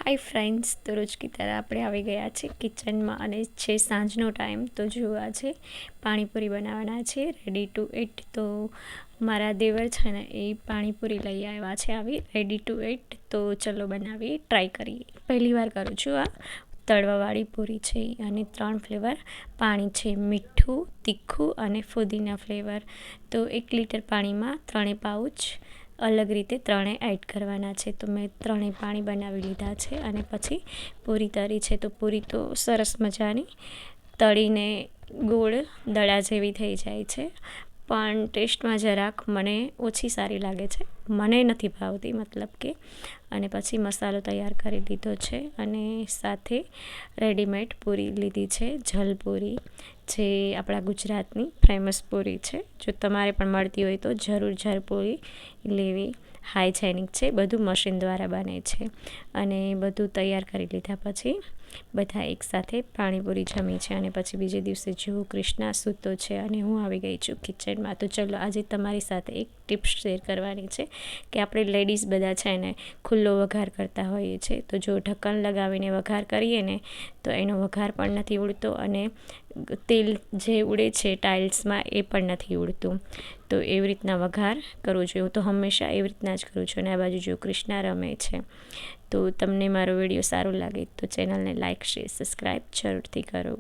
Hi friends, તો રોજ કી તરહ આપણે આવી ગયા છે કિચનમાં અને છે સાંજનો ટાઈમ. તો જોવા છે પાણીપુરી બનાવવાના છે રેડી ટુ ઇટ. તો મારા દેવર છે ને એ પાણીપુરી લઈ આવ્યા છે આવી રેડી ટુ ઇટ. તો ચલો બનાવીએ, ટ્રાય કરીએ. પહેલી વાર કરું છું આ તળવાવાળી પૂરી છે અને 3 ફ્લેવર પાણી છે, મીઠું, તીખું અને ફુદીના ફ્લેવર. તો 1 લીટર પાણીમાં 3 પાઉચ અલગ રીતે 3 એડ કરવાના છે. તો મેં 3 પાણી બનાવી લીધા છે અને પછી પૂરી તળી છે. તો પૂરી તો સરસ મજાની તળીને ગોળ દડા જેવી થઈ જાય છે, પણ ટેસ્ટમાં જરાક મને ઓછી સારી લાગે છે, મને નથી ભાવતી મતલબ કે. અને પછી મસાલો તૈયાર કરી લીધો છે અને સાથે રેડીમેડ પૂરી લીધી છે, જલપૂરી, જે આપણા ગુજરાતની ફેમસ પૂરી છે. જો તમારે પણ મળતી હોય તો જરૂર જલપૂરી લેવી. હાઇજેનિક છે, બધું મશીન દ્વારા બને છે. અને બધું તૈયાર કરી લીધા પછી બધા એકસાથે પાણીપુરી જમી છે અને પછી બીજે દિવસે જેવો કૃષ્ણા સૂતો છે અને હું આવી ગઈ છું કિચનમાં. તો ચલો આજે તમારી સાથે એક ટિપ્સ શેર કરવાની છે કે આપણે લેડીઝ બધા છે ને ખુલ્લો વઘાર કરતા હોઈએ છીએ. તો જો ઢક્કન લગાવીને વઘાર કરીએ ને તો એનો વઘાર પણ નથી ઉડતો અને તેલ જે ઉડે છે ટાઇલ્સમાં એ પણ નથી ઉડતું. તો એવી રીતના વઘાર કરવો જોઈએ. હું તો હંમેશા એવી રીતના જ કરું છું. અને આ બાજુ જો કૃષ્ણા રમે છે. તો તમને મારો વિડીયો સારો લાગે તો ચેનલને લાઇક, શેર, સબસ્ક્રાઈબ જરૂરથી કરો.